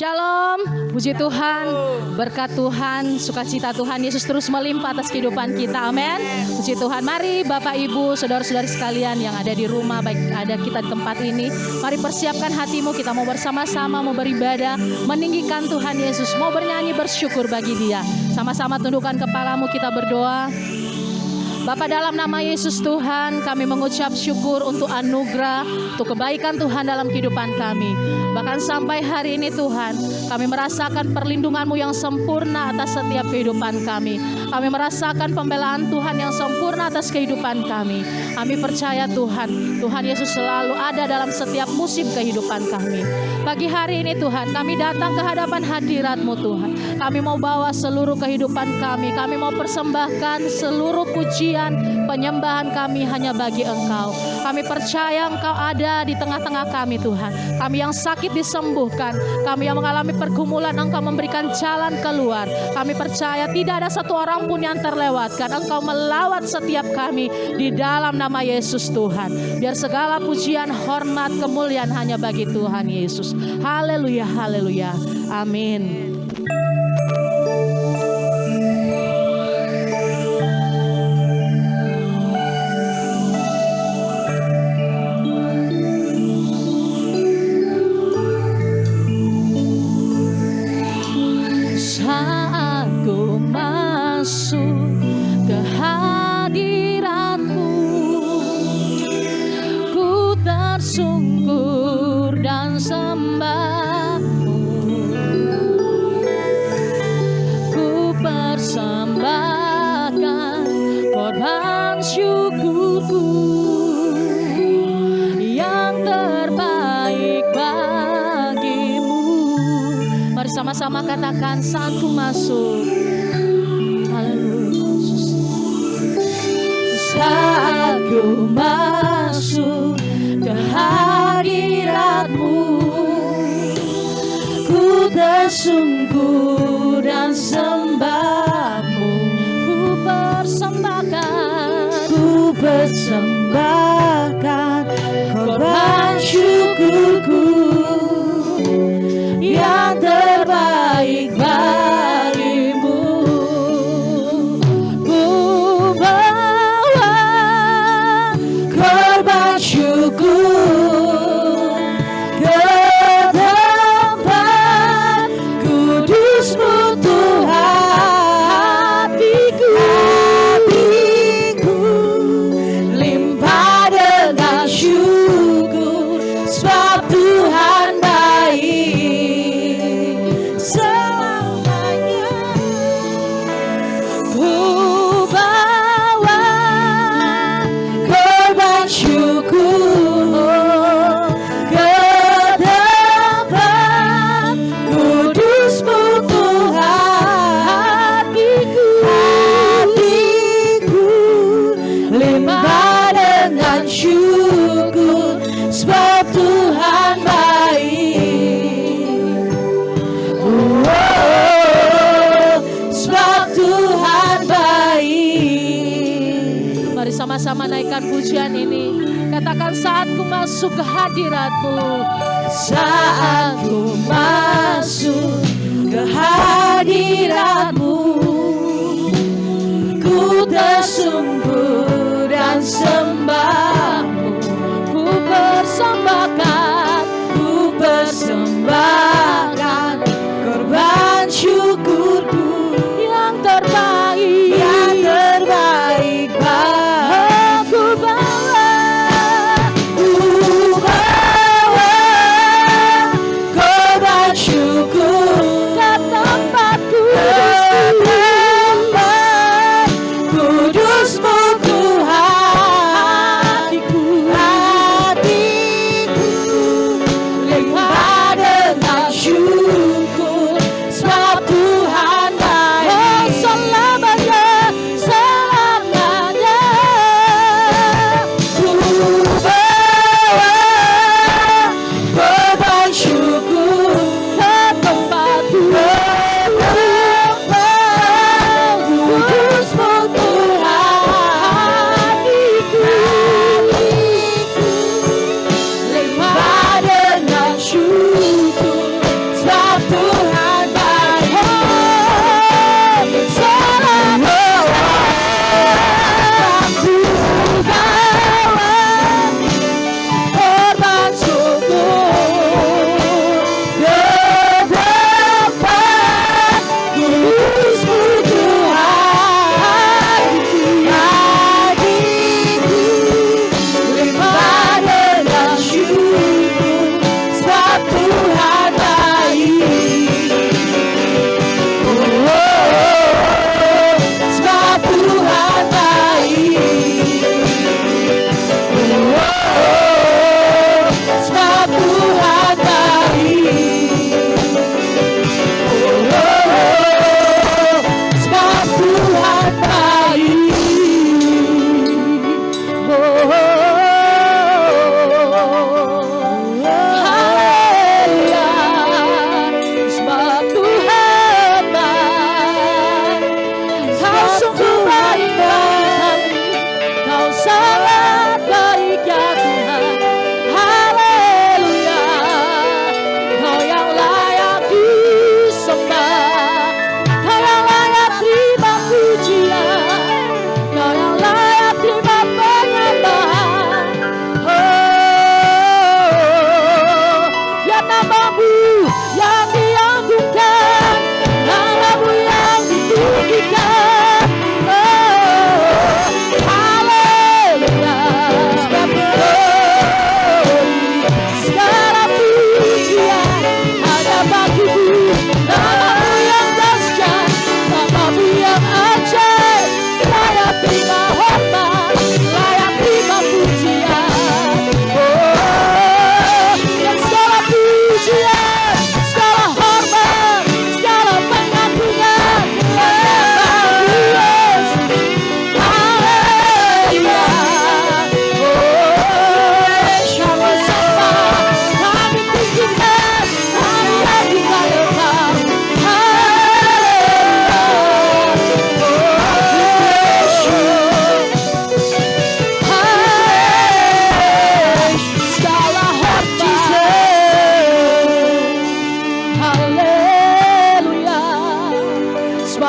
Shalom, puji Tuhan, berkat Tuhan, sukacita Tuhan Yesus terus melimpah atas kehidupan kita, amin. Puji Tuhan, mari Bapak Ibu, saudara-saudari sekalian yang ada di rumah, baik ada kita di tempat ini, mari persiapkan hatimu, kita mau bersama-sama, mau beribadah, meninggikan Tuhan Yesus, mau bernyanyi bersyukur bagi Dia. Sama-sama tundukkan kepalamu, kita berdoa. Bapa, dalam nama Yesus Tuhan, kami mengucap syukur untuk anugerah, untuk kebaikan Tuhan dalam kehidupan kami. Bahkan sampai hari ini Tuhan, kami merasakan perlindungan-Mu yang sempurna atas setiap kehidupan kami. Kami merasakan pembelaan Tuhan yang sempurna atas kehidupan kami. Kami percaya Tuhan, Tuhan Yesus selalu ada dalam setiap musim kehidupan kami. Pagi hari ini Tuhan, kami datang ke hadapan hadirat-Mu Tuhan. Kami mau bawa seluruh kehidupan kami mau persembahkan seluruh pujian, penyembahan kami hanya bagi Engkau. Kami percaya Engkau ada di tengah-tengah kami Tuhan. Kami yang sakit disembuhkan, kami yang mengalami pergumulan Engkau memberikan jalan keluar. Kami percaya tidak ada satu orang pun yang terlewatkan. Engkau melawat setiap kami di dalam nama Yesus Tuhan. Biar segala pujian, hormat, kemuliaan hanya bagi Tuhan Yesus. Haleluya, haleluya, amin. Sama-sama katakan, saat ku masuk. Haleluya. Saat ku masuk ke hadirat-Mu, ku tersungkur dan sembah-Mu. Ku persembahkan korban syukurku yang terbaik bagimu. Ku bawa korban syukur ke tempat kudus-Mu Tuhan. Hatiku limpah dengan syukur, sebab Tuhan baik. Sama-sama naikkan pujian ini. Katakan, saat ku masuk ke hadirat-Mu. Saat ku masuk ke hadirat-Mu, ku tersungkur dan sembah-Mu. Ku persembahkan korban syukurku yang terbaik. Kudus-Mu Tuhan, hatiku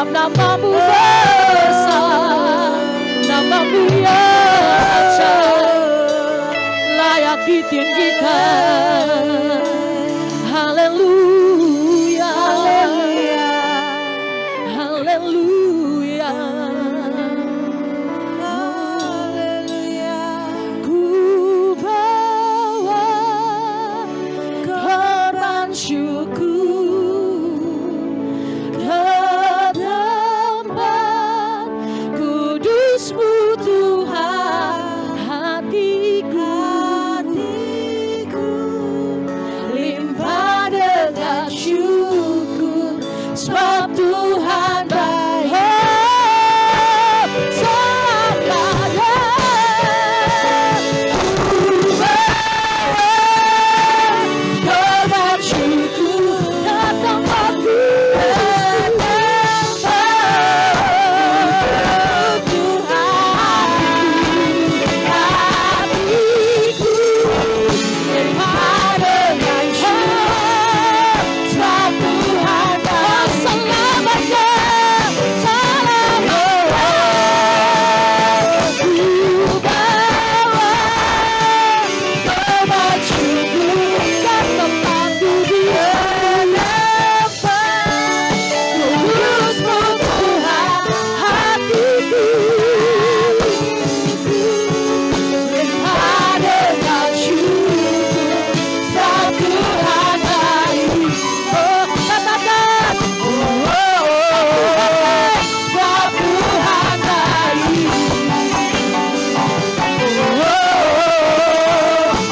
sebab namamu besar, namamu yang ajaib, layak ditinggikan. Haleluya, haleluya, haleluya. Ku bawa korban syukur ke tempat kudus-Mu Tuhan. Hatiku limpah dengan syukur, sebab Tuhan baik. Selamanya ku bawa korban syukur ke tempat kudus Tuhan. Hatiku limpah dengan syukur, sebab Tuhan baik. Selamanya, selamanya ku bawa korban syukur ke tempat kudus-Mu Tuhan. Hatiku limpah dengan syukur, sebab Tuhan baik. Oh, katakan, sebab Tuhan baik.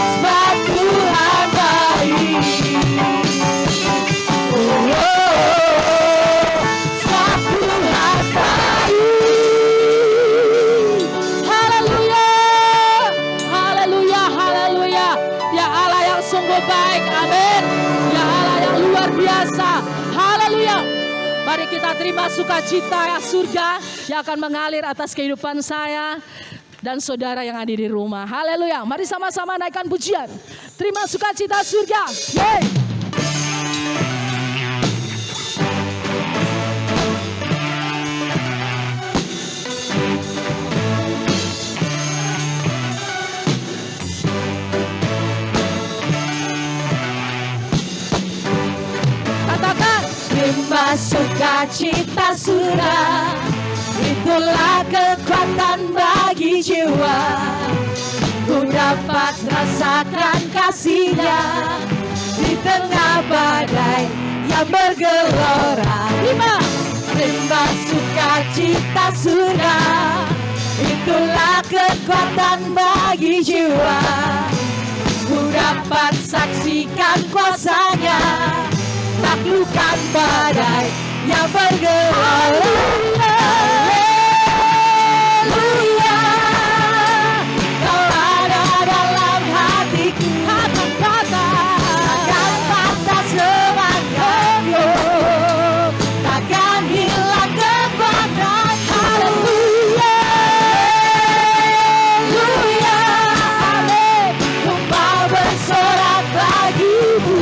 Sebab Tuhan baik. Sebab Tuhan baik. Haleluya, haleluya, haleluya. Ya Allah yang sungguh baik, amin. Ya Allah yang luar biasa, haleluya. Mari kita terima sukacita surga yang akan mengalir atas kehidupan saya dan saudara yang ada di rumah. Haleluya. Mari sama-sama naikkan pujian. Terima sukacita surga. Yeay. Katakan, terima sukacita surga, itulah kekuatan bagi jiwa. Ku dapat rasakan kasih-Nya di tengah badai yang bergelora. Terima sukacita surga, itulah kekuatan bagi jiwa. Ku dapat saksikan kuasa-Nya, taklukkan badai yang bergelora. Haleluya, Kau ada dalam hatiku. Takkan patah semangatku, takkan hilang kekuatan. Haleluya, haleluya, amin. Ku mau bersorak bagimu,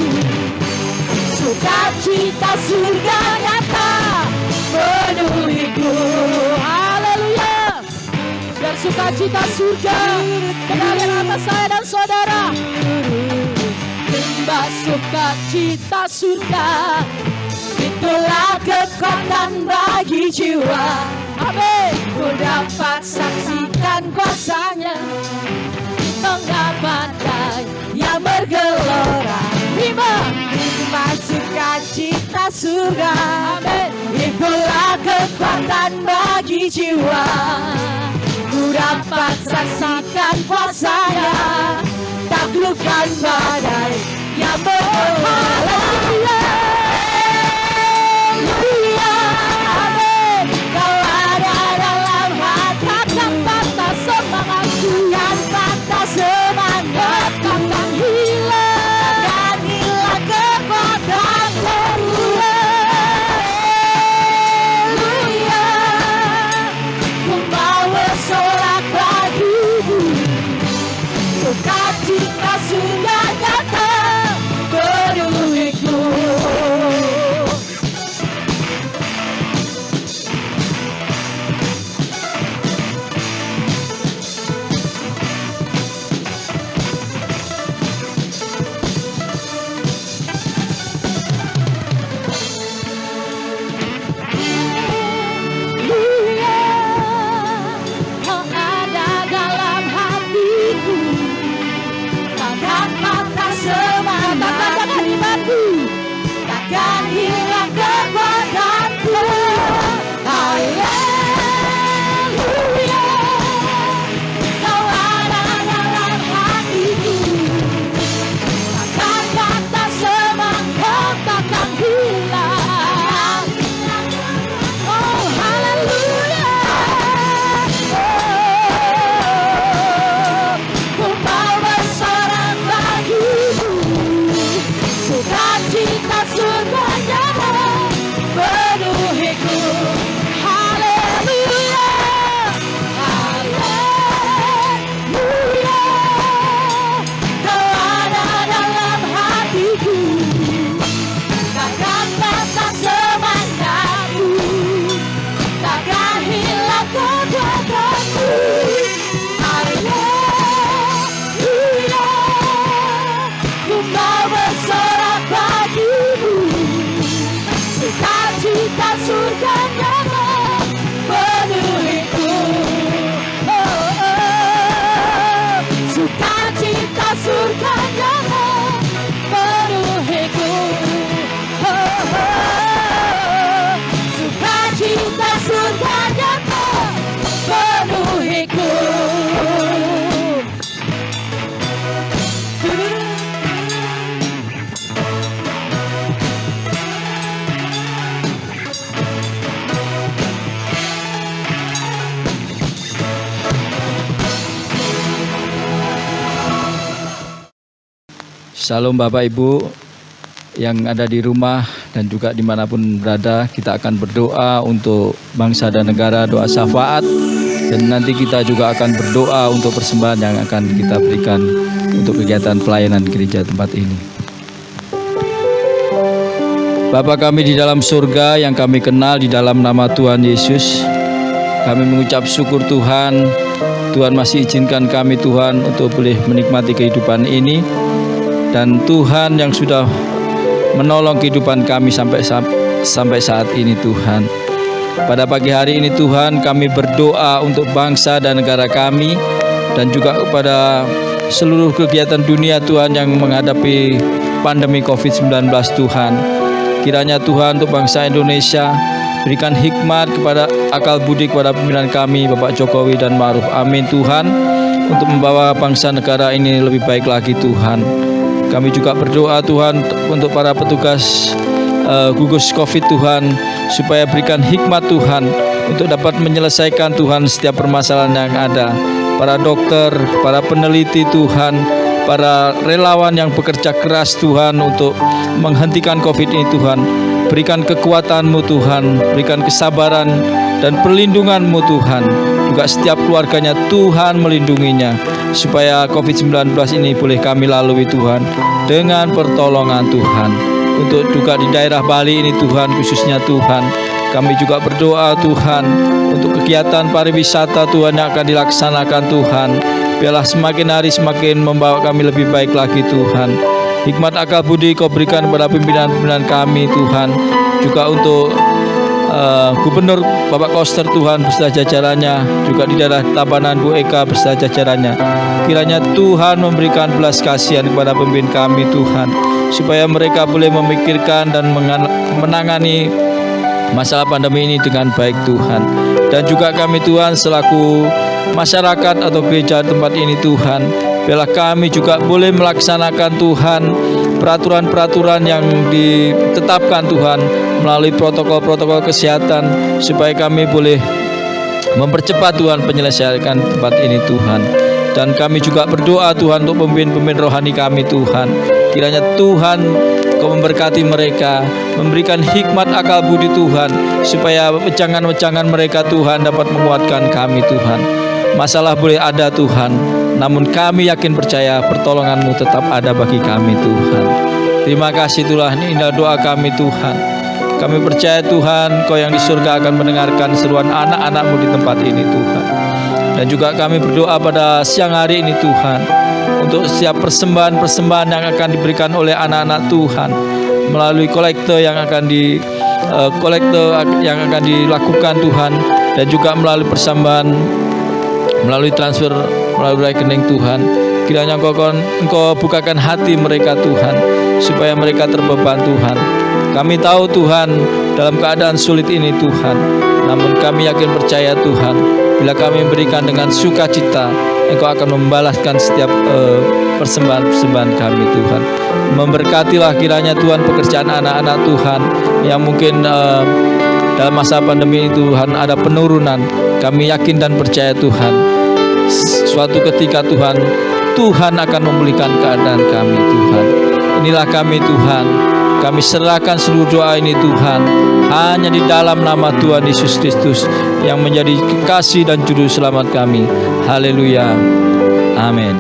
sukacita surga nyata penuhiku. Haleluya. Biar sukacita surga mengalir atas saya dan saudara. Timbas sukacita surga, itulah kekuatan bagi jiwa. Amin. Ku dapat saksikan kuasa-Nya di tengah badai yang bergelora. Terima sukacita surga, amin. Itulah kekuatan bagi jiwa. Ku dapat saksikan kuasa-Nya, taklukkan badai yang bergelora. Haleluya, amin. Kau ada dalam hatiku. Takkan patah semangatku, takkan patah semangat, takkan hilang, takkan hilang kekuatan. Haleluya, ku mau bersorak bagimu, sukacita surga nyata penuhiku. Sukacita surganya memenuhiku. Sukacita surganya memenuhiku. Sukacita surganya memenuhiku. Shalom Bapak Ibu yang ada di rumah dan juga dimanapun berada. Kita akan berdoa untuk bangsa dan negara, doa syafaat. Dan nanti kita juga akan berdoa untuk persembahan yang akan kita berikan untuk kegiatan pelayanan gereja tempat ini. Bapa kami di dalam surga yang kami kenal di dalam nama Tuhan Yesus, kami mengucap syukur Tuhan. Tuhan masih izinkan kami Tuhan untuk boleh menikmati kehidupan ini. Dan Tuhan yang sudah menolong kehidupan kami sampai saat ini Tuhan. Pada pagi hari ini Tuhan, kami berdoa untuk bangsa dan negara kami, dan juga kepada seluruh kegiatan dunia Tuhan yang menghadapi pandemi COVID-19 Tuhan. Kiranya Tuhan untuk bangsa Indonesia berikan hikmat kepada akal budi kepada pimpinan kami Bapak Jokowi dan Ma'ruf. Amin Tuhan, untuk membawa bangsa negara ini lebih baik lagi Tuhan. Kami juga berdoa Tuhan untuk para petugas gugus COVID Tuhan, supaya berikan hikmat Tuhan untuk dapat menyelesaikan Tuhan setiap permasalahan yang ada. Para dokter, para peneliti Tuhan, para relawan yang bekerja keras Tuhan untuk menghentikan COVID ini Tuhan, berikan kekuatan-Mu Tuhan, berikan kesabaran dan perlindungan-Mu Tuhan. Juga setiap keluarganya Tuhan melindunginya, supaya COVID-19 ini boleh kami lalui Tuhan dengan pertolongan Tuhan. Untuk juga di daerah Bali ini Tuhan, khususnya Tuhan, kami juga berdoa Tuhan untuk kegiatan pariwisata Tuhan yang akan dilaksanakan Tuhan. Biarlah semakin hari semakin membawa kami lebih baik lagi Tuhan. Hikmat akal budi Kau berikan kepada pimpinan-pimpinan kami Tuhan. Juga untuk Gubernur Bapak Koster Tuhan beserta jajarannya, juga di daerah Tabanan Bu Eka beserta jajarannya. Kiranya Tuhan memberikan belas kasihan kepada pemimpin kami Tuhan, supaya mereka boleh memikirkan dan menangani masalah pandemi ini dengan baik Tuhan. Dan juga kami Tuhan selaku masyarakat atau gereja tempat ini Tuhan, biarlah kami juga boleh melaksanakan Tuhan peraturan-peraturan yang ditetapkan Tuhan melalui protokol-protokol kesehatan, supaya kami boleh mempercepat Tuhan penyelesaian tempat ini Tuhan. Dan kami juga berdoa Tuhan untuk pemimpin-pemimpin rohani kami Tuhan. Kiranya Tuhan Kau memberkati mereka, memberikan hikmat akal budi Tuhan, supaya wejangan-wejangan mereka Tuhan dapat menguatkan kami Tuhan. Masalah boleh ada Tuhan, namun kami yakin percaya pertolongan-Mu tetap ada bagi kami Tuhan. Terima kasih Tuhan, ini indah doa kami Tuhan. Kami percaya Tuhan, Kau yang di surga akan mendengarkan seruan anak-anak-Mu di tempat ini Tuhan. Dan juga kami berdoa pada siang hari ini Tuhan, untuk setiap persembahan-persembahan yang akan diberikan oleh anak-anak Tuhan, melalui kolektor yang akan dilakukan Tuhan, dan juga melalui persembahan, melalui transfer, melalui rekening Tuhan. Kiranya Engkau bukakan hati mereka Tuhan, supaya mereka terbeban Tuhan. Kami tahu Tuhan dalam keadaan sulit ini Tuhan, namun kami yakin percaya Tuhan, bila kami memberikan dengan sukacita, Engkau akan membalaskan setiap persembahan-persembahan kami Tuhan. Memberkatilah kiranya Tuhan pekerjaan anak-anak Tuhan yang mungkin dalam masa pandemi ini Tuhan ada penurunan. Kami yakin dan percaya Tuhan, suatu ketika Tuhan akan memulihkan keadaan kami Tuhan. Inilah kami Tuhan, kami serahkan seluruh doa ini Tuhan, hanya di dalam nama Tuhan Yesus Kristus yang menjadi kekasih dan juru selamat kami. Haleluya, amin.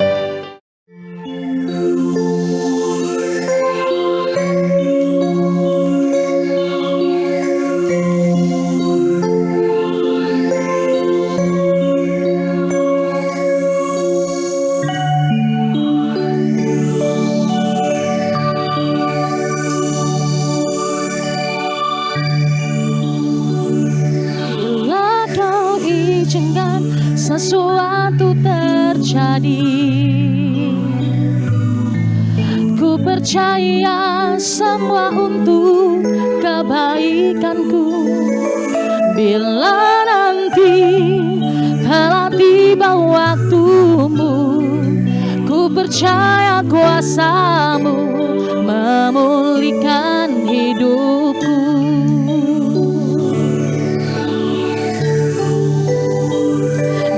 sesuatu terjadi. Ku percaya semua untuk kebaikanku. Bila nanti telah tiba waktumu, ku percaya kuasa-Mu memulihkan hidupku.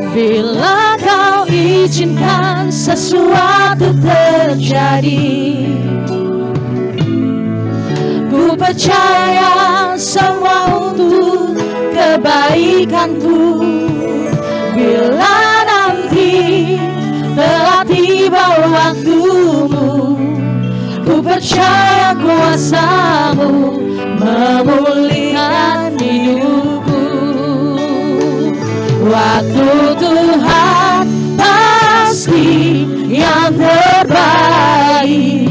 Bila Kau izinkan sesuatu terjadi, ku percaya semua untuk kebaikanku. Bila nanti telah tiba waktumu, ku percaya kuasa-Mu memulihkan hidupku. Waktu Tuhan pasti yang terbaik,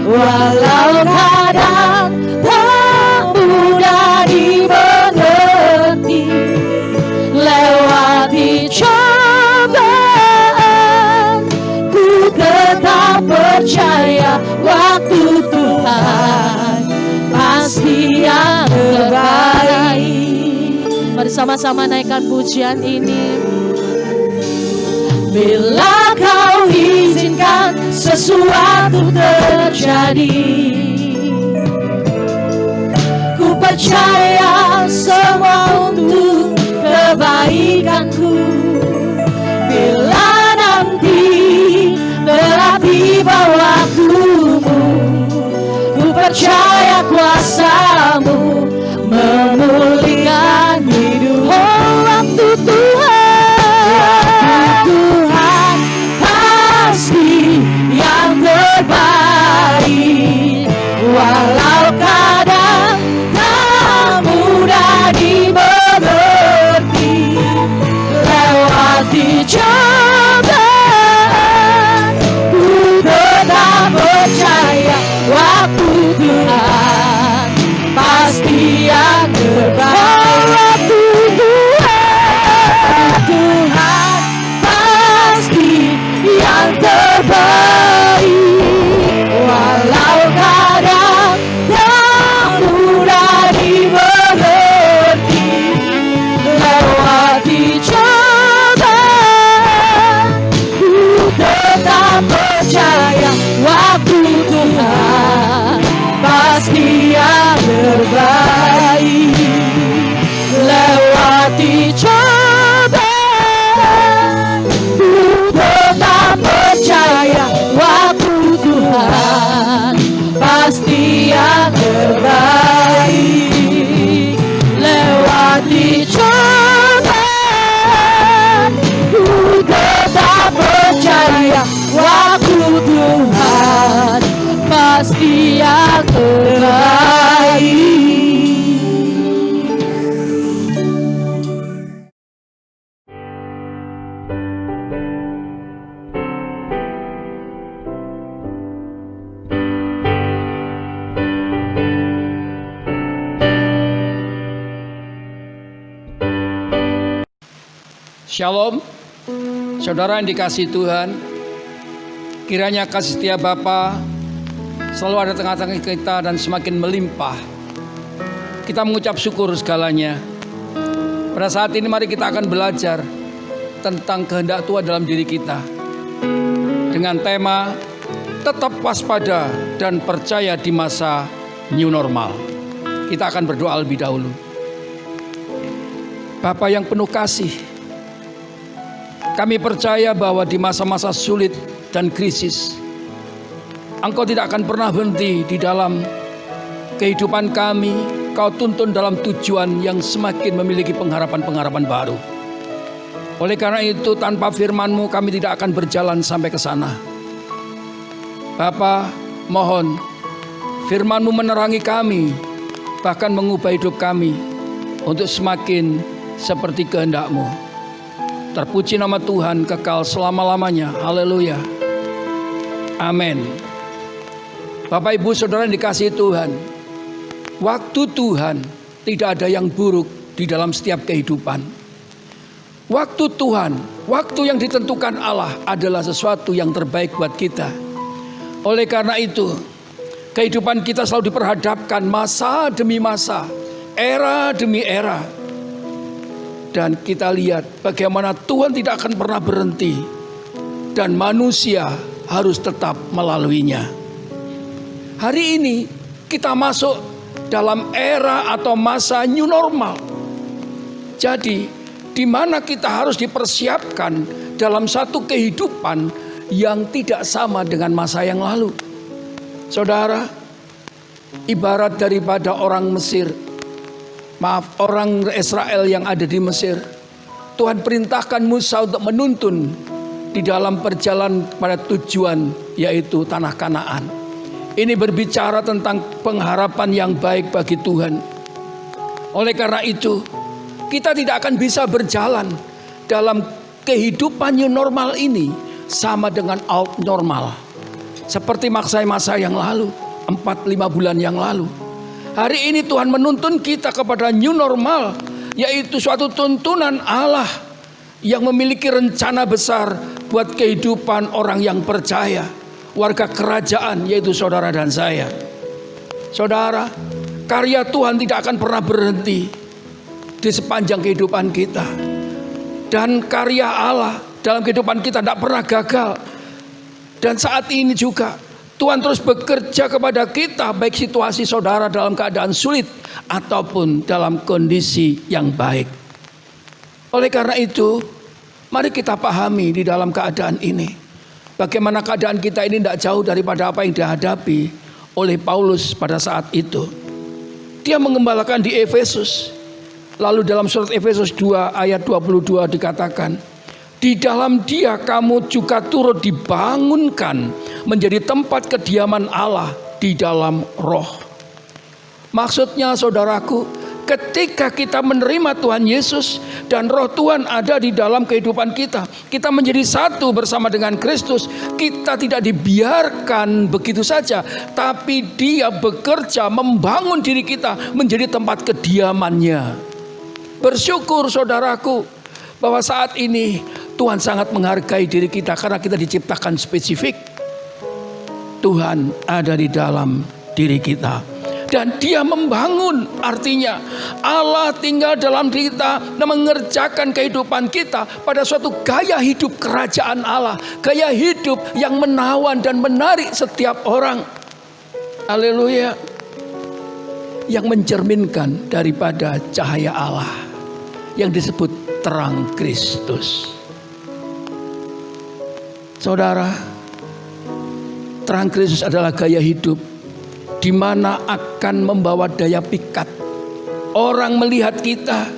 walau kadang tak mudah dimengerti. Lewati cobaan, ku tetap percaya waktu Tuhan pasti yang terbaik. Mari sama-sama naikkan pujian ini. Bila Kau izinkan sesuatu terjadi, ku percaya semua untuk kebaikanku. Bila nanti telah tiba waktumu, ku percaya kuasa-Mu memulihkan hidup. Oh, waktu Tuhan pasti yang terbaik, walau kadang tak mudah dimengerti. Lewati cobaan, ku tetap percaya waktu Tuhan pasti yang terbaik. Waktu Tuhan pasti yang terbaik, walau kadang tak mudah dimengerti. Lewati cobaan, ku tetap percaya waktu Tuhan pasti yang terbaik. Lewati cobaan, ku tetap percaya waktu Tuhan pasti yang terbaik. Lewati cobaan, ku tetap percaya waktu Tuhan pasti yang terbaik. Shalom, saudara yang dikasihi Tuhan. Kiranya kasih setia Bapa selalu ada tengah-tengah kita dan semakin melimpah. Kita mengucap syukur segalanya. Pada saat ini mari kita akan belajar tentang kehendak Tuhan dalam diri kita, dengan tema tetap waspada dan percaya di masa new normal. Kita akan berdoa lebih dahulu. Bapa yang penuh kasih, kami percaya bahwa di masa-masa sulit dan krisis, Engkau tidak akan pernah berhenti di dalam kehidupan kami. Kau tuntun dalam tujuan yang semakin memiliki pengharapan-pengharapan baru. Oleh karena itu, tanpa firman-Mu kami tidak akan berjalan sampai ke sana. Bapa, mohon firman-Mu menerangi kami, bahkan mengubah hidup kami untuk semakin seperti kehendak-Mu. Terpuji nama Tuhan kekal selama-lamanya. Haleluya. Amin. Bapak, Ibu, Saudara yang dikasihi Tuhan, waktu Tuhan tidak ada yang buruk di dalam setiap kehidupan. Waktu Tuhan, waktu yang ditentukan Allah adalah sesuatu yang terbaik buat kita. Oleh karena itu, kehidupan kita selalu diperhadapkan masa demi masa, era demi era. Dan kita lihat bagaimana Tuhan tidak akan pernah berhenti dan manusia harus tetap melaluinya. Hari ini kita masuk dalam era atau masa new normal. Jadi, di mana kita harus dipersiapkan dalam satu kehidupan yang tidak sama dengan masa yang lalu. Saudara, ibarat daripada orang Israel yang ada di Mesir. Tuhan perintahkan Musa untuk menuntun di dalam perjalanan pada tujuan, yaitu tanah Kanaan. Ini berbicara tentang pengharapan yang baik bagi Tuhan. Oleh karena itu, kita tidak akan bisa berjalan dalam kehidupan new normal ini sama dengan old normal. Seperti masa-masa yang lalu, 4-5 bulan yang lalu. Hari ini Tuhan menuntun kita kepada new normal, yaitu suatu tuntunan Allah yang memiliki rencana besar buat kehidupan orang yang percaya, warga kerajaan, yaitu saudara dan saya. Saudara, karya Tuhan tidak akan pernah berhenti di sepanjang kehidupan kita. Dan karya Allah dalam kehidupan kita tidak pernah gagal. Dan saat ini juga Tuhan terus bekerja kepada kita, baik situasi saudara dalam keadaan sulit ataupun dalam kondisi yang baik. Oleh karena itu, mari kita pahami di dalam keadaan ini, bagaimana keadaan kita ini tidak jauh daripada apa yang dihadapi oleh Paulus pada saat itu. Dia mengembalakan di Efesus. Lalu dalam surat Efesus 2 ayat 22 dikatakan, di dalam Dia kamu juga turut dibangunkan menjadi tempat kediaman Allah di dalam Roh. Maksudnya saudaraku, ketika kita menerima Tuhan Yesus dan Roh Tuhan ada di dalam kehidupan kita, kita menjadi satu bersama dengan Kristus. Kita tidak dibiarkan begitu saja, tapi Dia bekerja membangun diri kita menjadi tempat kediamannya. Bersyukur saudaraku bahwa saat ini Tuhan sangat menghargai diri kita karena kita diciptakan spesifik. Tuhan ada di dalam diri kita dan Dia membangun, artinya Allah tinggal dalam diri kita dan mengerjakan kehidupan kita pada suatu gaya hidup kerajaan Allah, gaya hidup yang menawan dan menarik setiap orang. Haleluya. Yang mencerminkan daripada cahaya Allah yang disebut terang Kristus. Saudara, terang Kristus adalah gaya hidup di mana akan membawa daya pikat. Orang melihat kita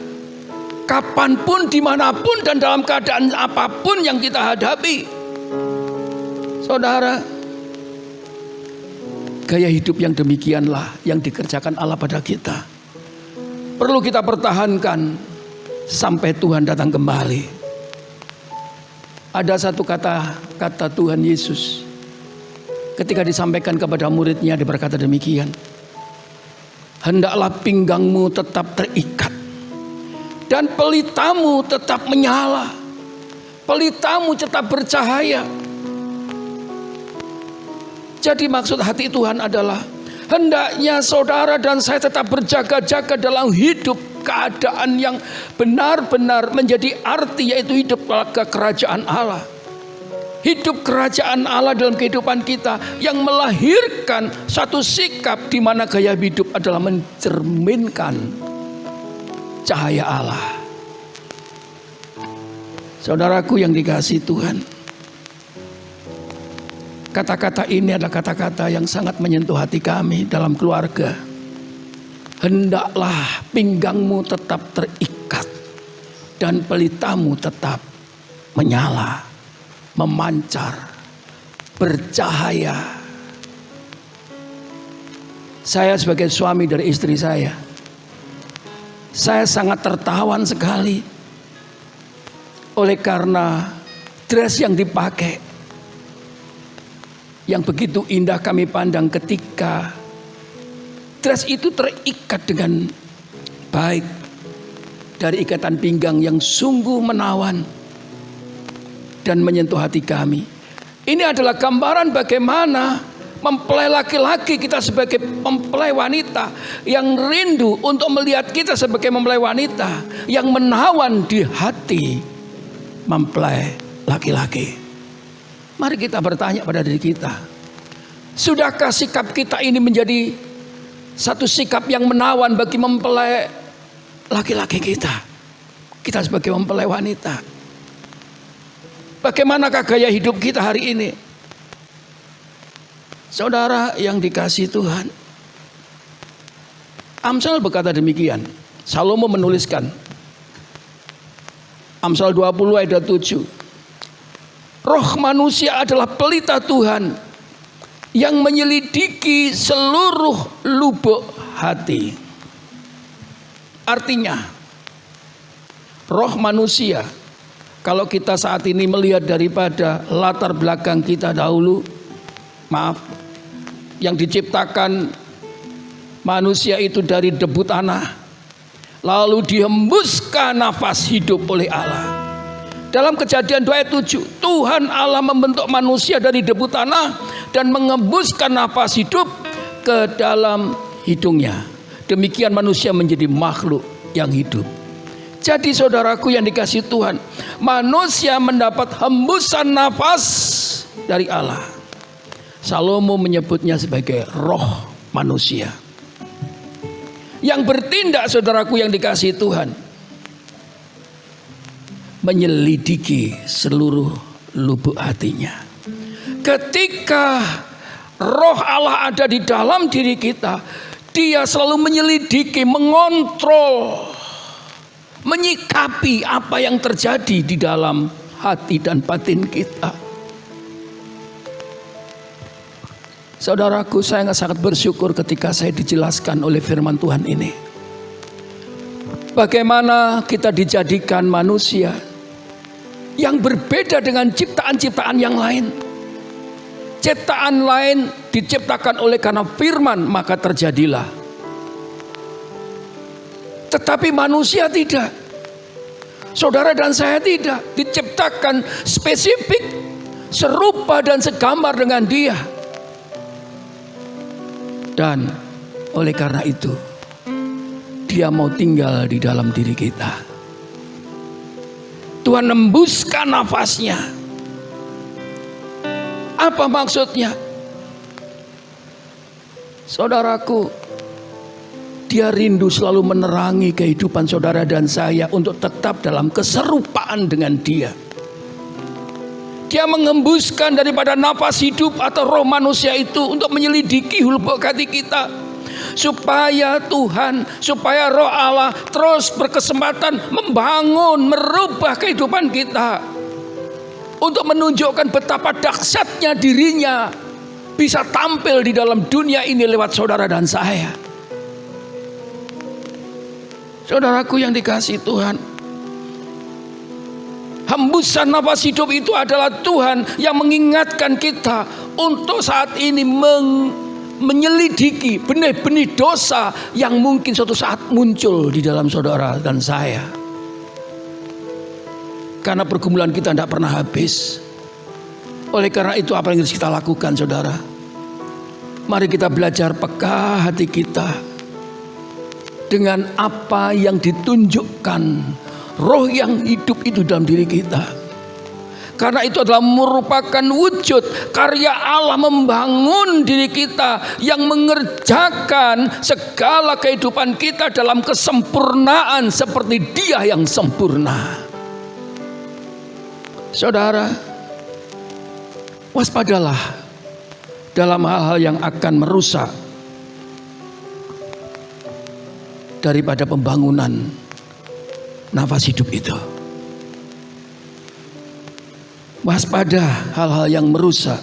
kapanpun, dimanapun, dan dalam keadaan apapun yang kita hadapi. Saudara, gaya hidup yang demikianlah yang dikerjakan Allah pada kita. Perlu kita pertahankan sampai Tuhan datang kembali. Ada satu kata Tuhan Yesus ketika disampaikan kepada muridnya, dia berkata demikian, hendaklah pinggangmu tetap terikat dan pelitamu tetap menyala, pelitamu tetap bercahaya. Jadi maksud hati Tuhan adalah hendaknya saudara dan saya tetap berjaga-jaga dalam hidup keadaan yang benar-benar menjadi arti, yaitu hidup kerajaan Allah. Hidup kerajaan Allah dalam kehidupan kita yang melahirkan satu sikap di mana gaya hidup adalah mencerminkan cahaya Allah. Saudaraku yang dikasihi Tuhan, kata-kata ini adalah kata-kata yang sangat menyentuh hati kami dalam keluarga. Hendaklah pinggangmu tetap terikat dan pelitamu tetap menyala, memancar, bercahaya. Saya sebagai suami dari istri saya sangat tertawan sekali oleh karena dress yang dipakai, yang begitu indah kami pandang ketika dress itu terikat dengan baik. dari ikatan pinggang yang sungguh menawan dan menyentuh hati kami. Ini adalah gambaran bagaimana mempelai laki-laki kita sebagai mempelai wanita yang rindu untuk melihat kita sebagai mempelai wanita yang menawan di hati mempelai laki-laki. Mari kita bertanya pada diri kita, sudahkah sikap kita ini menjadi satu sikap yang menawan bagi mempelai laki-laki kita? Kita sebagai mempelai wanita, bagaimanakah gaya hidup kita hari ini? Saudara yang dikasihi Tuhan, Amsal berkata demikian. Salomo menuliskan, Amsal 20 ayat 7, roh manusia adalah pelita Tuhan yang menyelidiki seluruh lubuk hati. Artinya, roh manusia, kalau kita saat ini melihat daripada latar belakang kita dahulu, yang diciptakan manusia itu dari debu tanah, lalu dihembuskan nafas hidup oleh Allah. Dalam Kejadian 2 ayat 7, Tuhan Allah membentuk manusia dari debu tanah dan mengembuskan nafas hidup ke dalam hidungnya. Demikian manusia menjadi makhluk yang hidup. Jadi saudaraku yang dikasihi Tuhan, manusia mendapat hembusan nafas dari Allah. Salomo menyebutnya sebagai roh manusia yang bertindak, saudaraku yang dikasihi Tuhan, menyelidiki seluruh lubuk hatinya. Ketika roh Allah ada di dalam diri kita, Dia selalu menyelidiki, mengontrol, menyikapi apa yang terjadi di dalam hati dan batin kita. Saudaraku, saya sangat bersyukur ketika saya dijelaskan oleh firman Tuhan ini, bagaimana kita dijadikan manusia yang berbeda dengan ciptaan-ciptaan yang lain. Ciptaan lain diciptakan oleh karena firman, maka terjadilah. Tetapi manusia tidak. Saudara dan saya tidak diciptakan spesifik, serupa dan segambar dengan Dia. Dan oleh karena itu, Dia mau tinggal di dalam diri kita. Tuhan hembuskan nafasnya. Apa maksudnya? Saudaraku, Dia rindu selalu menerangi kehidupan saudara dan saya untuk tetap dalam keserupaan dengan Dia. Dia mengembuskan daripada nafas hidup atau roh manusia itu untuk menyelidiki lubuk hati kita, supaya Tuhan, supaya roh Allah terus berkesempatan membangun, merubah kehidupan kita, untuk menunjukkan betapa dahsyatnya dirinya bisa tampil di dalam dunia ini lewat saudara dan saya. Saudaraku yang dikasihi Tuhan, hembusan nafas hidup itu adalah Tuhan yang mengingatkan kita untuk saat ini menyelidiki benih-benih dosa yang mungkin suatu saat muncul di dalam saudara dan saya. Karena pergumulan kita tidak pernah habis. Oleh karena itu, apa yang harus kita lakukan, saudara? Mari kita belajar peka hati kita dengan apa yang ditunjukkan roh yang hidup itu dalam diri kita. Karena itu adalah merupakan wujud karya Allah membangun diri kita, yang mengerjakan segala kehidupan kita dalam kesempurnaan seperti Dia yang sempurna. Saudara, waspadalah dalam hal-hal yang akan merusak daripada pembangunan nafas hidup itu. Waspada hal-hal yang merusak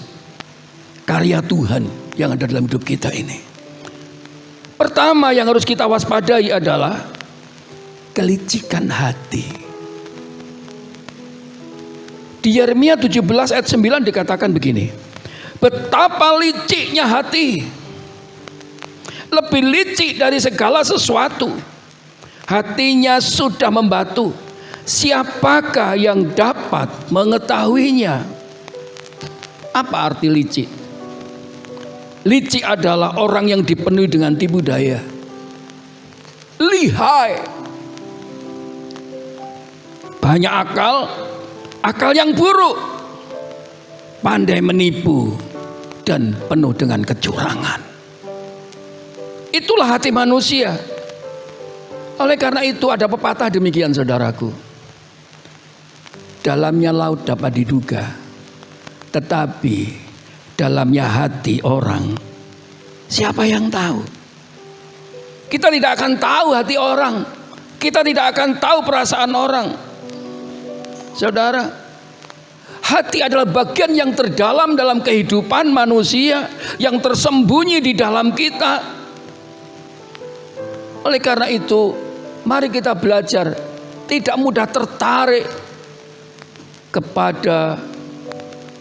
karya Tuhan yang ada dalam hidup kita ini. Pertama yang harus kita waspadai adalah kelicikan hati. Di Yeremia 17 ayat 9 dikatakan begini, betapa liciknya hati, lebih licik dari segala sesuatu. hatinya sudah membatu. Siapakah yang dapat mengetahuinya? Apa arti licik? Licik adalah orang yang dipenuhi dengan tipu daya, lihai, banyak akal yang buruk, pandai menipu, dan penuh dengan kecurangan. Itulah hati manusia. Oleh karena itu ada pepatah demikian, saudaraku. Dalamnya laut dapat diduga, tetapi dalamnya hati orang, siapa yang tahu? Kita tidak akan tahu hati orang. Kita tidak akan tahu perasaan orang. Saudara, hati adalah bagian yang terdalam dalam kehidupan manusia, yang tersembunyi di dalam kita. Oleh karena itu, mari kita belajar tidak mudah tertarik kepada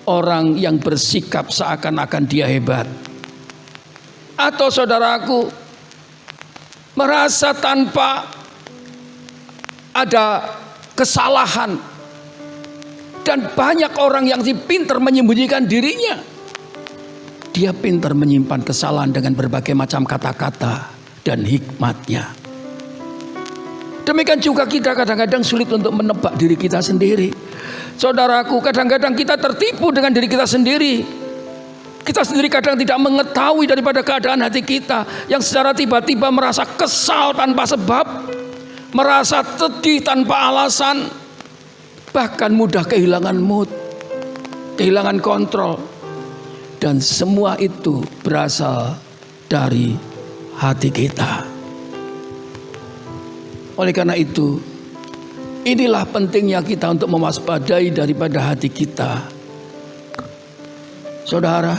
orang yang bersikap seakan-akan dia hebat. Atau saudaraku, merasa tanpa ada kesalahan. Dan banyak orang yang pintar menyembunyikan dirinya. Dia pintar menyimpan kesalahan dengan berbagai macam kata-kata dan hikmatnya. Demikian juga kita kadang-kadang sulit untuk menebak diri kita sendiri. Saudaraku, kadang-kadang kita tertipu dengan diri kita sendiri. Kita sendiri kadang tidak mengetahui daripada keadaan hati kita, yang secara tiba-tiba merasa kesal tanpa sebab, merasa sedih tanpa alasan, bahkan mudah kehilangan mood, kehilangan kontrol. Dan semua itu berasal dari hati kita. Oleh karena itu, inilah pentingnya kita untuk mewaspadai daripada hati kita. Saudara,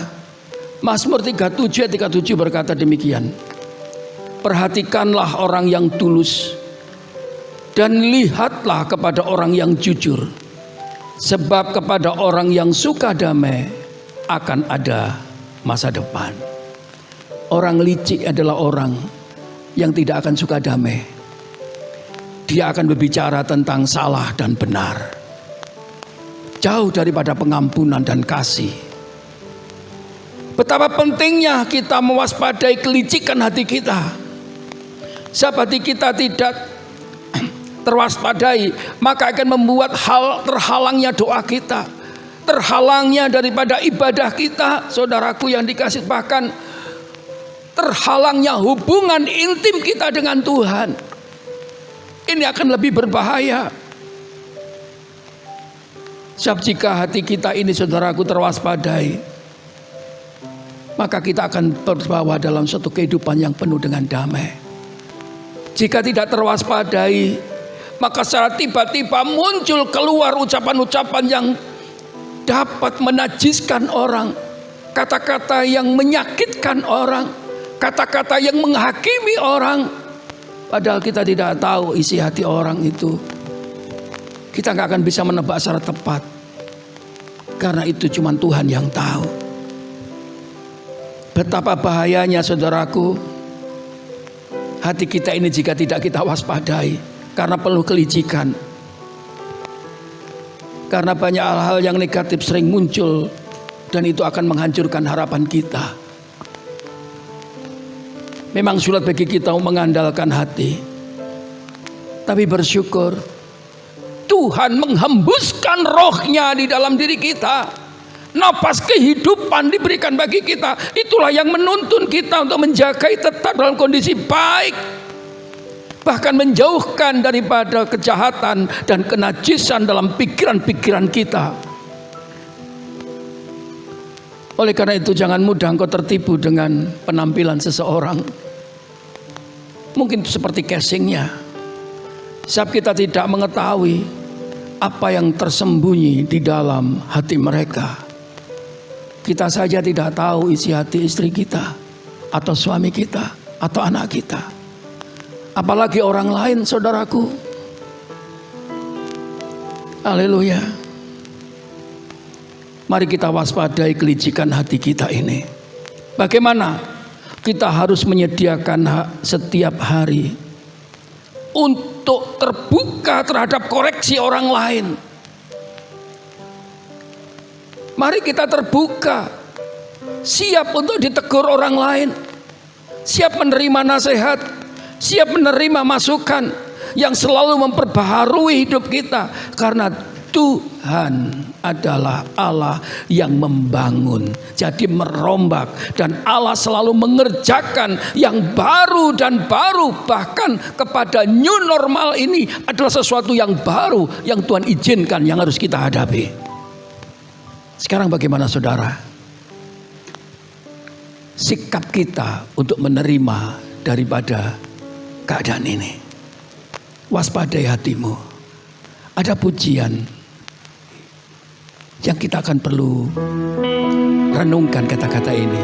Mazmur 37 ayat 37 berkata demikian. Perhatikanlah orang yang tulus dan lihatlah kepada orang yang jujur, sebab kepada orang yang suka damai akan ada masa depan. Orang licik adalah orang yang tidak akan suka damai. Dia akan berbicara tentang salah dan benar, jauh daripada pengampunan dan kasih. Betapa pentingnya kita mewaspadai kelicikan hati kita. Sebab hati kita tidak terwaspadai, maka akan membuat terhalangnya doa kita, terhalangnya daripada ibadah kita. Saudaraku yang dikasih, bahkan terhalangnya hubungan intim kita dengan Tuhan. Ini akan lebih berbahaya. Sebab jika hati kita ini, saudaraku, terwaspadai, maka kita akan terbawa dalam suatu kehidupan yang penuh dengan damai. Jika tidak terwaspadai, maka secara tiba-tiba muncul keluar ucapan-ucapan yang dapat menajiskan orang, kata-kata yang menyakitkan orang, kata-kata yang menghakimi orang. Padahal kita tidak tahu isi hati orang itu. Kita gak akan bisa menebak secara tepat, karena itu cuma Tuhan yang tahu. Betapa bahayanya, saudaraku, hati kita ini jika tidak kita waspadai, karena perlu kelicikan. Karena banyak hal-hal yang negatif sering muncul, dan itu akan menghancurkan harapan kita. Memang sulit bagi kita mengandalkan hati, tapi bersyukur Tuhan menghembuskan rohnya di dalam diri kita. Napas kehidupan diberikan bagi kita. Itulah yang menuntun kita untuk menjaga tetap dalam kondisi baik, bahkan menjauhkan daripada kejahatan dan kenajisan dalam pikiran-pikiran kita. Oleh karena itu, jangan mudah engkau tertipu dengan penampilan seseorang. Mungkin seperti casingnya. Sebab kita tidak mengetahui apa yang tersembunyi di dalam hati mereka. Kita saja tidak tahu isi hati istri kita, atau suami kita, atau anak kita. Apalagi orang lain, saudaraku. Haleluya. Mari kita waspadai kelicikan hati kita ini. Bagaimana kita harus menyediakan setiap hari untuk terbuka terhadap koreksi orang lain. Mari kita terbuka, siap untuk ditegur orang lain, siap menerima nasihat, siap menerima masukan yang selalu memperbaharui hidup kita. Karena Tuhan adalah Allah yang membangun, jadi merombak, dan Allah selalu mengerjakan yang baru dan baru. Bahkan kepada new normal ini adalah sesuatu yang baru yang Tuhan izinkan, yang harus kita hadapi. Sekarang bagaimana saudara? Sikap kita untuk menerima daripada keadaan ini. Waspadai hatimu. Ada pujian yang kita akan perlu renungkan kata-kata ini.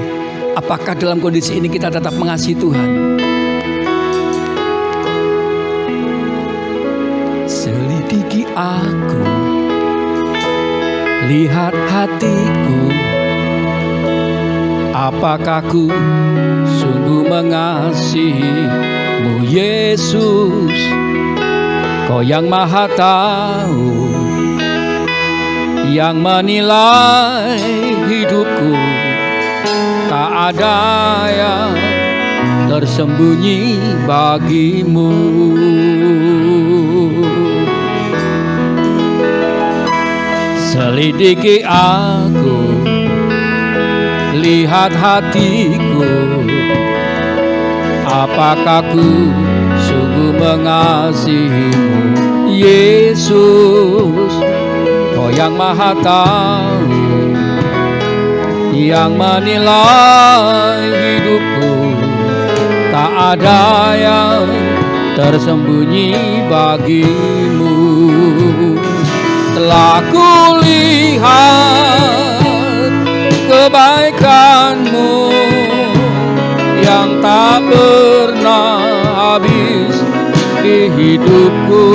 Apakah dalam kondisi ini kita tetap mengasihi Tuhan? Selidiki aku, lihat hatiku, apakah ku sungguh mengasihimu Yesus? Kau yang maha tahu, yang menilai hidupku, tak ada yang tersembunyi bagimu. Selidiki aku, lihat hatiku, apakah ku sungguh mengasihimu Yesus? Kau yang maha tahu, yang menilai hidupku, tak ada yang tersembunyi bagimu. Telah kulihat kebaikanmu yang tak pernah habis di hidupku.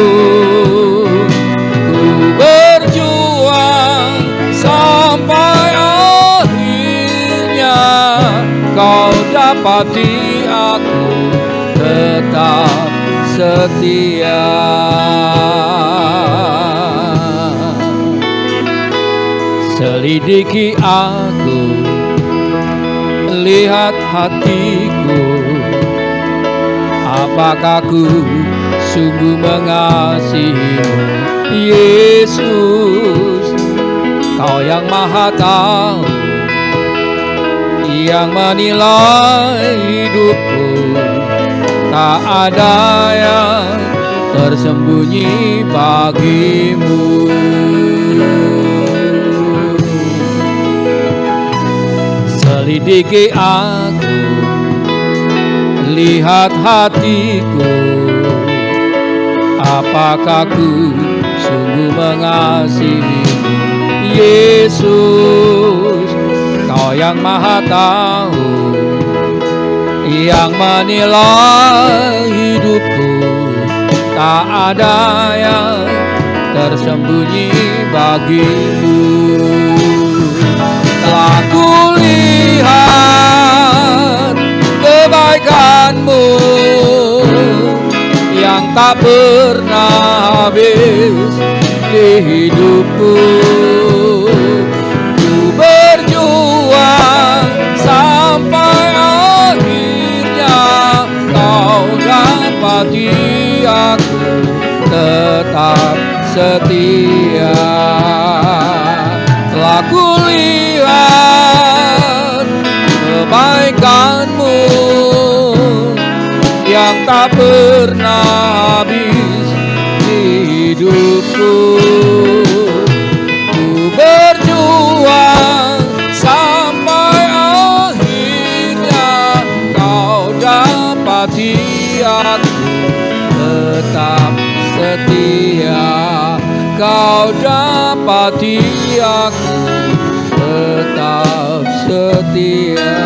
Ku berjuang sampai akhirnya kau dapati aku tetap setia. Selidiki aku, lihat hatiku, apakah ku sungguh mengasihimu Yesus? Kau yang maha tahu, yang menilai hidupku, tak ada yang tersembunyi bagimu. Selidiki aku, lihat hatiku, apakah ku sungguh mengasihimu Yesus? Kau yang maha tahu, yang menilai hidupku, tak ada yang tersembunyi bagimu. Telah kulihat kebaikanmu yang tak pernah habis di hidupku. Ku berjuang sampai akhirnya kau dapati aku tetap setia. Telah kulihat kebaikanmu yang tak pernah habis di hidupku. Ku berjuang sampai akhirnya kau dapati aku tetap setia. Kau dapati aku tetap setia.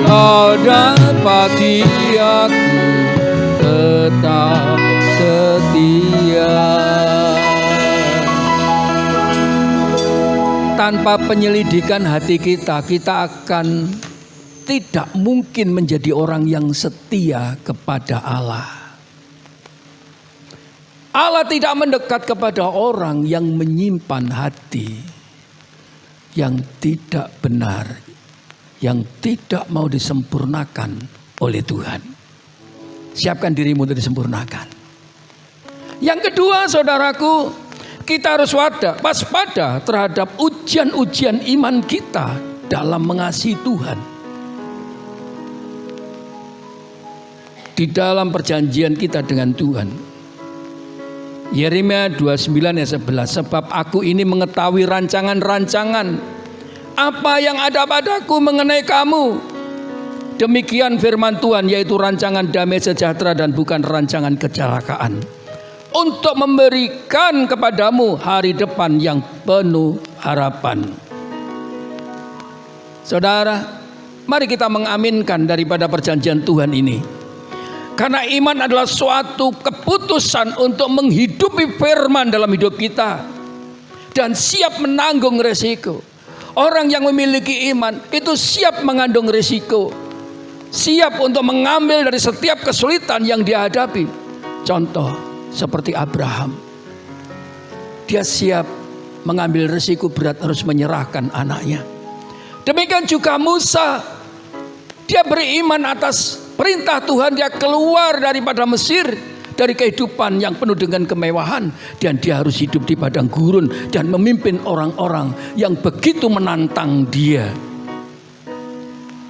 Kau dapati aku tetap setia. Tanpa penyelidikan hati kita, kita akan tidak mungkin menjadi orang yang setia kepada Allah. Allah tidak mendekat kepada orang yang menyimpan hati yang tidak benar, yang tidak mau disempurnakan oleh Tuhan. Siapkan dirimu untuk disempurnakan. Yang kedua, saudaraku, kita harus waspada terhadap ujian-ujian iman kita dalam mengasihi Tuhan. Di dalam perjanjian kita dengan Tuhan, Yeremia 29 ayat 11, sebab aku ini mengetahui rancangan-rancangan apa yang ada padaku mengenai kamu. Demikian firman Tuhan, yaitu rancangan damai sejahtera dan bukan rancangan kecelakaan, untuk memberikan kepadamu hari depan yang penuh harapan. Saudara, mari kita mengaminkan daripada perjanjian Tuhan ini. Karena iman adalah suatu keputusan untuk menghidupi firman dalam hidup kita dan siap menanggung resiko. Orang yang memiliki iman itu siap mengandung resiko, siap untuk mengambil dari setiap kesulitan yang dia hadapi. Contoh seperti Abraham, dia siap mengambil resiko berat harus menyerahkan anaknya. Demikian juga Musa, dia beriman atas perintah Tuhan, dia keluar daripada Mesir, dari kehidupan yang penuh dengan kemewahan, dan dia harus hidup di padang gurun dan memimpin orang-orang yang begitu menantang dia.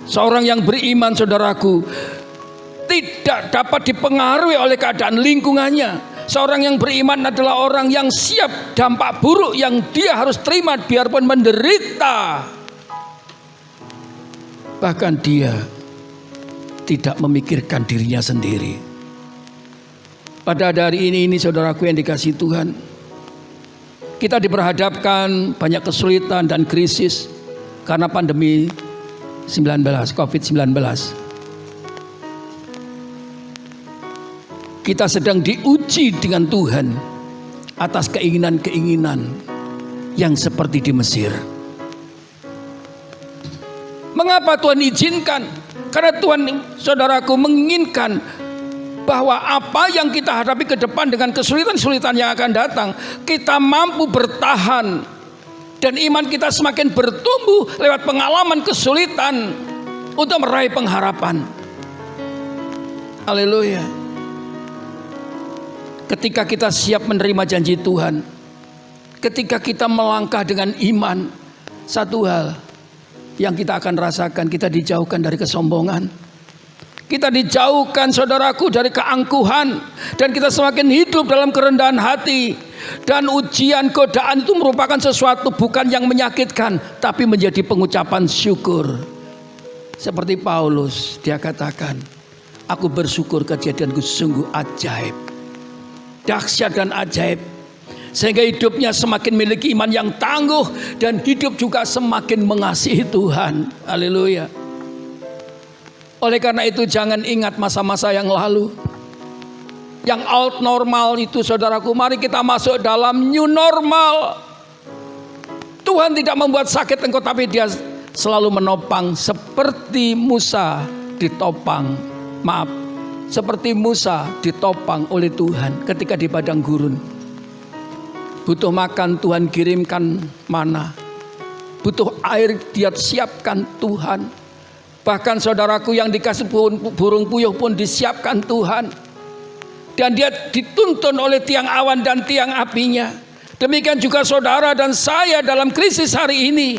Seorang yang beriman, saudaraku, tidak dapat dipengaruhi oleh keadaan lingkungannya. Seorang yang beriman adalah orang yang siap dampak buruk yang dia harus terima biarpun menderita. Bahkan dia tidak memikirkan dirinya sendiri. Pada hari ini saudaraku yang dikasihi Tuhan, kita diperhadapkan banyak kesulitan dan krisis karena pandemi COVID-19. Kita sedang diuji dengan Tuhan atas keinginan-keinginan yang seperti di Mesir. Mengapa Tuhan izinkan? Karena Tuhan, saudaraku, menginginkan bahwa apa yang kita hadapi ke depan dengan kesulitan-kesulitan yang akan datang, kita mampu bertahan dan iman kita semakin bertumbuh lewat pengalaman kesulitan untuk meraih pengharapan. Haleluya. Ketika kita siap menerima janji Tuhan, ketika kita melangkah dengan iman, satu hal yang kita akan rasakan, kita dijauhkan dari kesombongan, kita dijauhkan, saudaraku, dari keangkuhan, dan kita semakin hidup dalam kerendahan hati. Dan ujian, godaan itu merupakan sesuatu bukan yang menyakitkan, tapi menjadi pengucapan syukur. Seperti Paulus, dia katakan, aku bersyukur kejadianku sungguh ajaib, dahsyat dan ajaib, sehingga hidupnya semakin memiliki iman yang tangguh dan hidup juga semakin mengasihi Tuhan. Haleluya. Oleh karena itu jangan ingat masa-masa yang lalu, yang old normal itu, saudaraku. Mari kita masuk dalam new normal. Tuhan tidak membuat sakit engkau, tapi dia selalu menopang, seperti Musa ditopang. Seperti Musa ditopang oleh Tuhan ketika di padang gurun. Butuh makan, Tuhan kirimkan mana. Butuh air, dia siapkan Tuhan. Bahkan saudaraku, yang dikasih burung puyuh pun disiapkan Tuhan. Dan dia dituntun oleh tiang awan dan tiang apinya. Demikian juga saudara dan saya dalam krisis hari ini.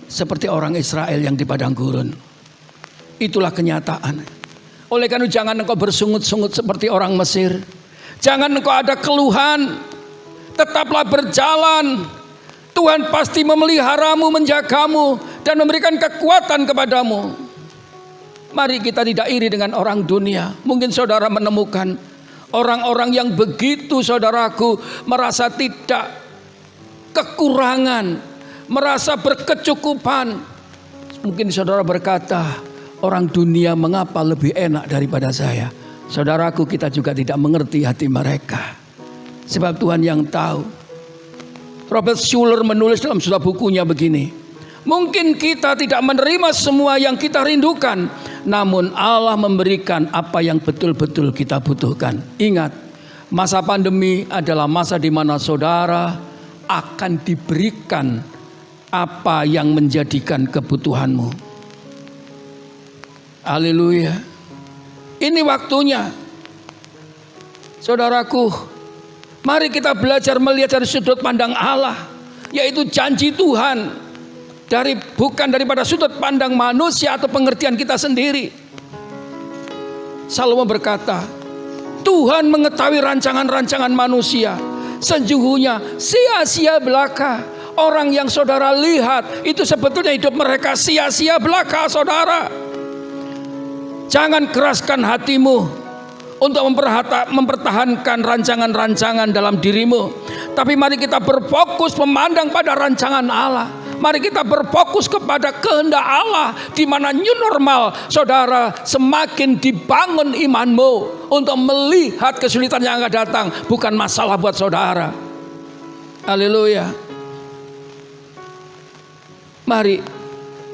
Seperti orang Israel yang di padang gurun. Itulah kenyataan. Oleh karena itu jangan engkau bersungut-sungut seperti orang Mesir. Jangan engkau ada keluhan. Tetaplah berjalan. Tuhan pasti memeliharamu, menjagamu, dan memberikan kekuatan kepadamu. Mari kita tidak iri dengan orang dunia. Mungkin saudara menemukan orang-orang yang begitu, saudaraku, merasa tidak kekurangan, merasa berkecukupan. Mungkin saudara berkata, orang dunia mengapa lebih enak daripada saya? Saudaraku, kita juga tidak mengerti hati mereka. Sebab Tuhan yang tahu. Robert Schuller menulis dalam sebuah bukunya begini. Mungkin kita tidak menerima semua yang kita rindukan, namun Allah memberikan apa yang betul-betul kita butuhkan. Ingat, masa pandemi adalah masa di mana saudara akan diberikan apa yang menjadikan kebutuhanmu. Haleluya. Ini waktunya. Saudaraku, mari kita belajar melihat dari sudut pandang Allah, yaitu janji Tuhan. Bukan daripada sudut pandang manusia atau pengertian kita sendiri. Salomo berkata, Tuhan mengetahui rancangan-rancangan manusia, sejujurnya sia-sia belaka. Orang yang saudara lihat itu sebetulnya hidup mereka sia-sia belaka, saudara. Jangan keraskan hatimu untuk mempertahankan rancangan-rancangan dalam dirimu, tapi mari kita berfokus memandang pada rancangan Allah. Mari kita berfokus kepada kehendak Allah, di mana new normal, saudara, semakin dibangun imanmu untuk melihat kesulitan yang akan datang, bukan masalah buat saudara. Haleluya. Mari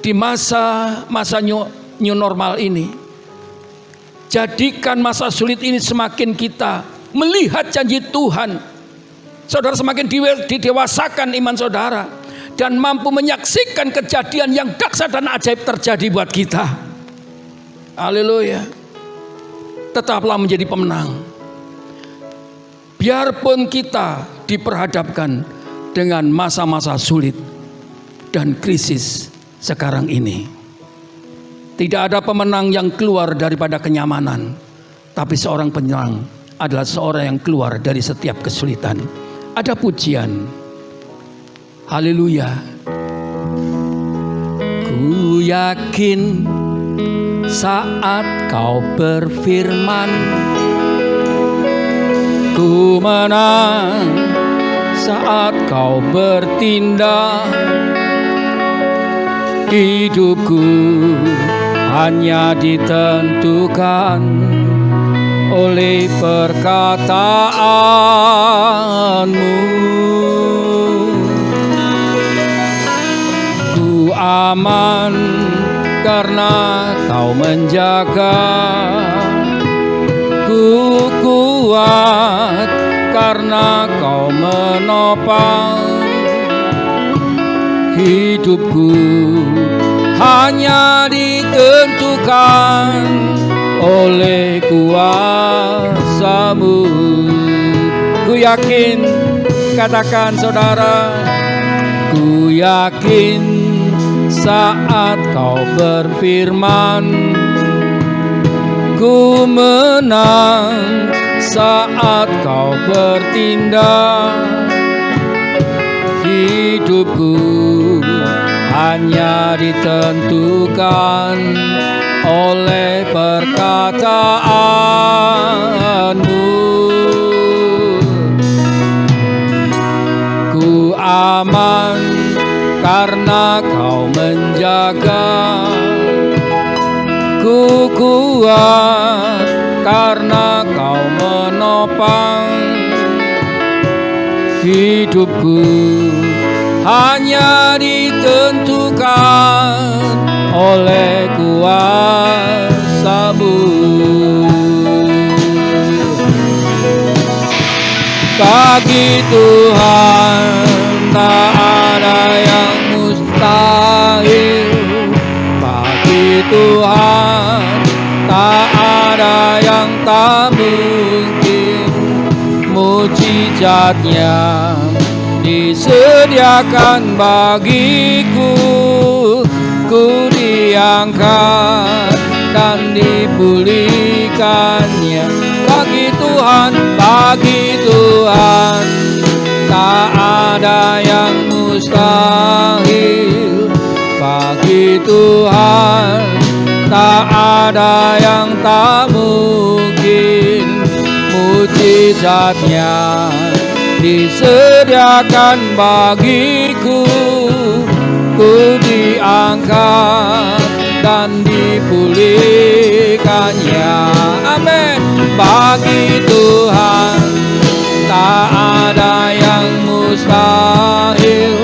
di masa new normal ini, jadikan masa sulit ini semakin kita melihat janji Tuhan. Saudara semakin didewasakan iman saudara, dan mampu menyaksikan kejadian yang dahsyat dan ajaib terjadi buat kita. Haleluya. Tetaplah menjadi pemenang. Biarpun kita diperhadapkan dengan masa-masa sulit dan krisis sekarang ini, tidak ada pemenang yang keluar daripada kenyamanan, tapi seorang pemenang adalah seorang yang keluar dari setiap kesulitan. Ada pujian. Haleluya. Ku yakin saat kau berfirman, ku menang saat kau bertindak. Hidupku hanya ditentukan oleh perkataanmu. Aman karena kau menjaga, ku kuat karena kau menopang. Hidupku hanya ditentukan oleh kuasa-Mu. Ku yakin, katakan saudara, ku yakin saat kau berfirman, ku menang saat kau bertindak. Hidupku hanya ditentukan oleh perkataanmu. Ku aman karena kau menjaga, ku kuat karena kau menopang. Hidupku hanya ditentukan oleh kuasa-Mu. Bagi Tuhan tak ada yang mustahil. Bagi Tuhan tak ada yang tak mungkin. Mujizatnya disediakan bagiku, ku diangkat dan dipulihkannya. Bagi Tuhan tak ada yang mustahil. Bagi Tuhan tak ada yang tak mungkin. Mujizatnya disediakan bagiku, ku diangkat dan dipulihkannya. Amin. Bagi Tuhan tak ada yang mustahil.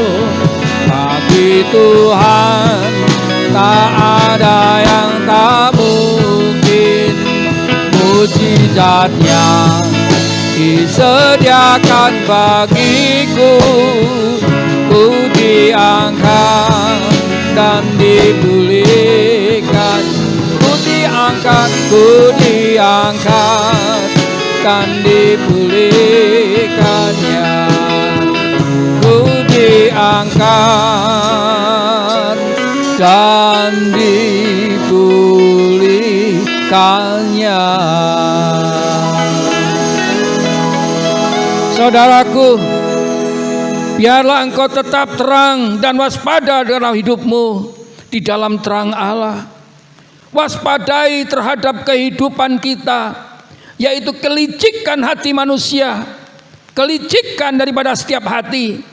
Bagi Tuhan tak ada yang tak mungkin. saatnya disediakan bagiku. Ku diangkat dan dipulihkan, ku diangkat dan dipulihkannya. Ku diangkat dan dipulihkannya. Saudaraku, biarlah engkau tetap terang dan waspada dalam hidupmu di dalam terang Allah. Waspadai terhadap kehidupan kita, yaitu kelicikan hati manusia, kelicikan daripada setiap hati.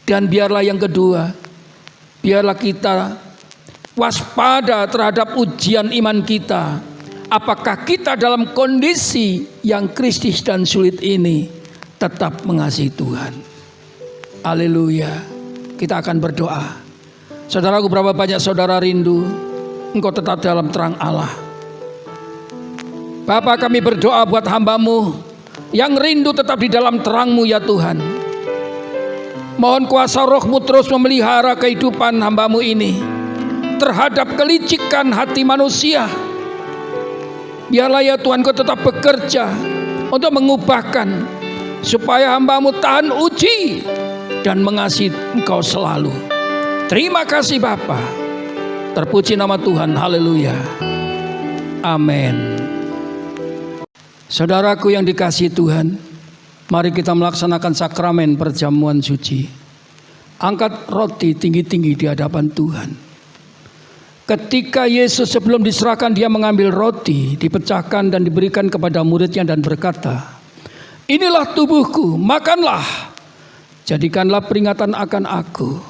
Dan biarlah yang kedua, biarlah kita waspada terhadap ujian iman kita. Apakah kita dalam kondisi yang kritis dan sulit ini tetap mengasihi Tuhan? Haleluya. Kita akan berdoa. Saudaraku, berapa banyak saudara rindu engkau tetap dalam terang Allah. Bapa, kami berdoa buat hamba-Mu yang rindu tetap di dalam terang-Mu ya Tuhan. Mohon kuasa Roh-Mu terus memelihara kehidupan hamba-Mu ini terhadap kelicikan hati manusia. Biarlah ya Tuhan Kau tetap bekerja untuk mengubahkan, supaya hamba-Mu tahan uji dan mengasihi Engkau selalu. Terima kasih Bapa. Terpuji nama Tuhan. Haleluya. Amin. Saudaraku yang dikasihi Tuhan, mari kita melaksanakan sakramen perjamuan suci. Angkat roti tinggi-tinggi di hadapan Tuhan. Ketika Yesus sebelum diserahkan, dia mengambil roti, dipecahkan dan diberikan kepada muridnya dan berkata, "Inilah tubuhku, makanlah. Jadikanlah peringatan akan aku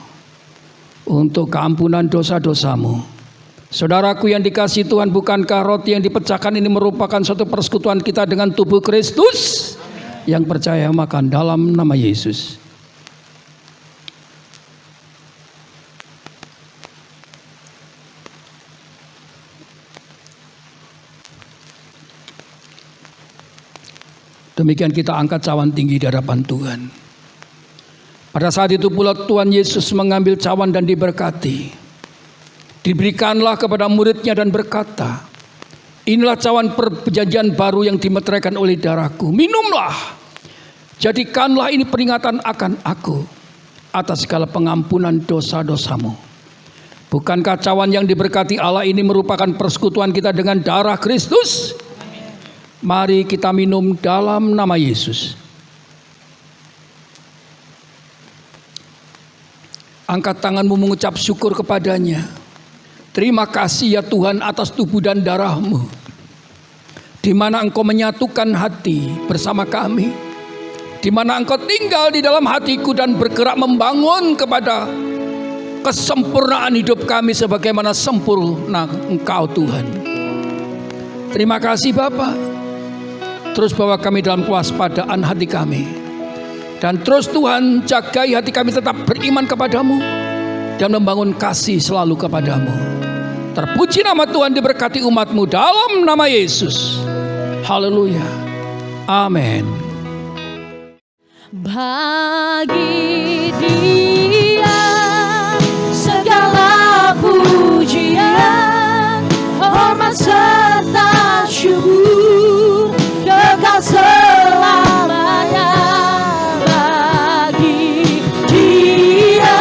untuk keampunan dosa-dosamu." Saudaraku yang dikasihi Tuhan, bukankah roti yang dipecahkan ini merupakan suatu persekutuan kita dengan tubuh Kristus? Yang percaya makan dalam nama Yesus. Demikian kita angkat cawan tinggi di hadapan Tuhan. Pada saat itu pula Tuhan Yesus mengambil cawan dan diberkati. Diberikanlah kepada muridnya dan berkata, "Inilah cawan perjanjian baru yang dimeteraikan oleh darahku. Minumlah, jadikanlah ini peringatan akan aku atas segala pengampunan dosa-dosamu." Bukankah cawan yang diberkati Allah ini merupakan persekutuan kita dengan darah Kristus? Mari kita minum dalam nama Yesus. Angkat tanganmu mengucap syukur kepadanya. Terima kasih ya Tuhan atas tubuh dan darah-Mu, di mana Engkau menyatukan hati bersama kami, di mana Engkau tinggal di dalam hatiku dan bergerak membangun kepada kesempurnaan hidup kami sebagaimana sempurna Engkau Tuhan. Terima kasih Bapa. Terus bawa kami dalam kewaspadaan hati kami. Dan terus Tuhan jagai hati kami tetap beriman kepadamu dan membangun kasih selalu kepadamu. Terpuji nama Tuhan, diberkati umat-Mu dalam nama Yesus. Haleluya. Amin. Bagi Dia segala pujian, hormat serta syukur kekal selamanya. Bagi Dia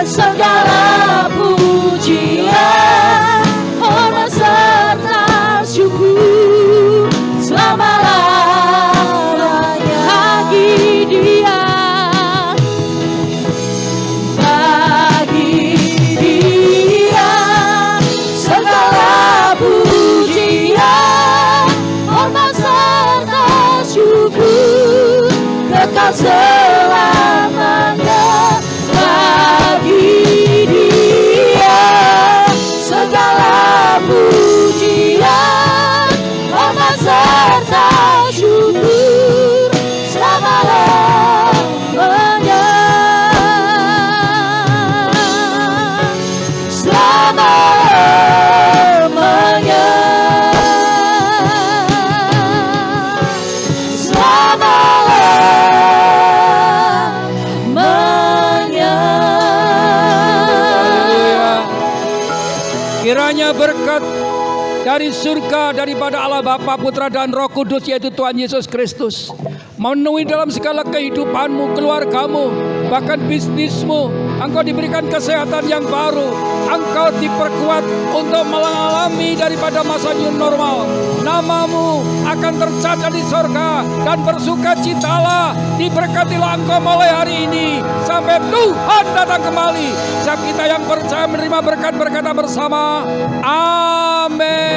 segala pujian, hormat serta syukur selama-lamanya. Bagi Dia, bagi Dia segala pujian, hormat serta syukur kekal selamanya. Bagi Dia segala pujian, hormat serta syukur selama-lamanya. Selama-lamanya. dari surga daripada Allah Bapa, Putra dan Roh Kudus, yaitu Tuhan Yesus Kristus, memenuhi dalam segala kehidupanmu, keluargamu, bahkan bisnismu. Engkau diberikan kesehatan yang baru, engkau diperkuat untuk mengalami daripada masa new normal. Namamu akan tercatat di sorga dan bersukacitalah. Diberkatilah engkau mulai hari ini sampai Tuhan datang kembali. Setiap kita yang percaya menerima berkat berkata bersama, amin.